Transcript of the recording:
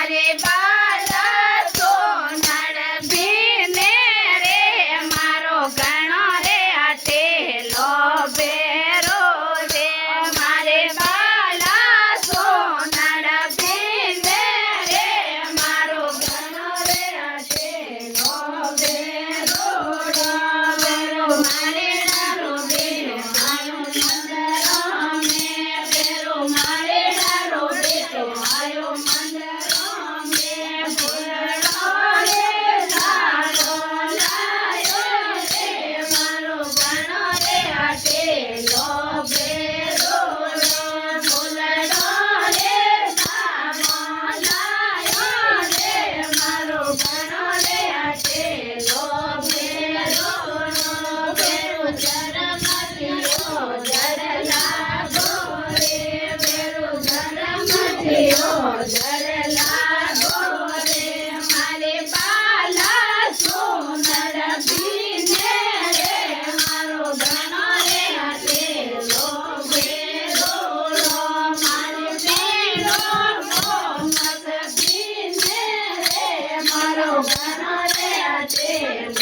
મારે બાલા સોનળ ભીને રે મારો ઘણો રે આટેલો બેરો રે મારે બાલા સોનળ ભીને રે મારો ઘણો રે આટેલો બેરો મારે ડારો બેરો આયો મંદરો મે બેરો મારે ડારો બેરો આયો મંદરો મે ફૂલડો રે સારો લાયો રે મારો ઘણો રે આટેલો બેરો ફૂલડો રે સારો લાયો રે મારો ઘણો રે આટેલો બેરો બેરો જરમતિયો જર લાગો રે બેરો જરમતિયો જર લાગો રે મારે બાલા સોનળ ભીને રે મારો ઘણો રે આટેલો બેરો મારે બેરો મત ભીને રે મારો ઘણો રે આટેલો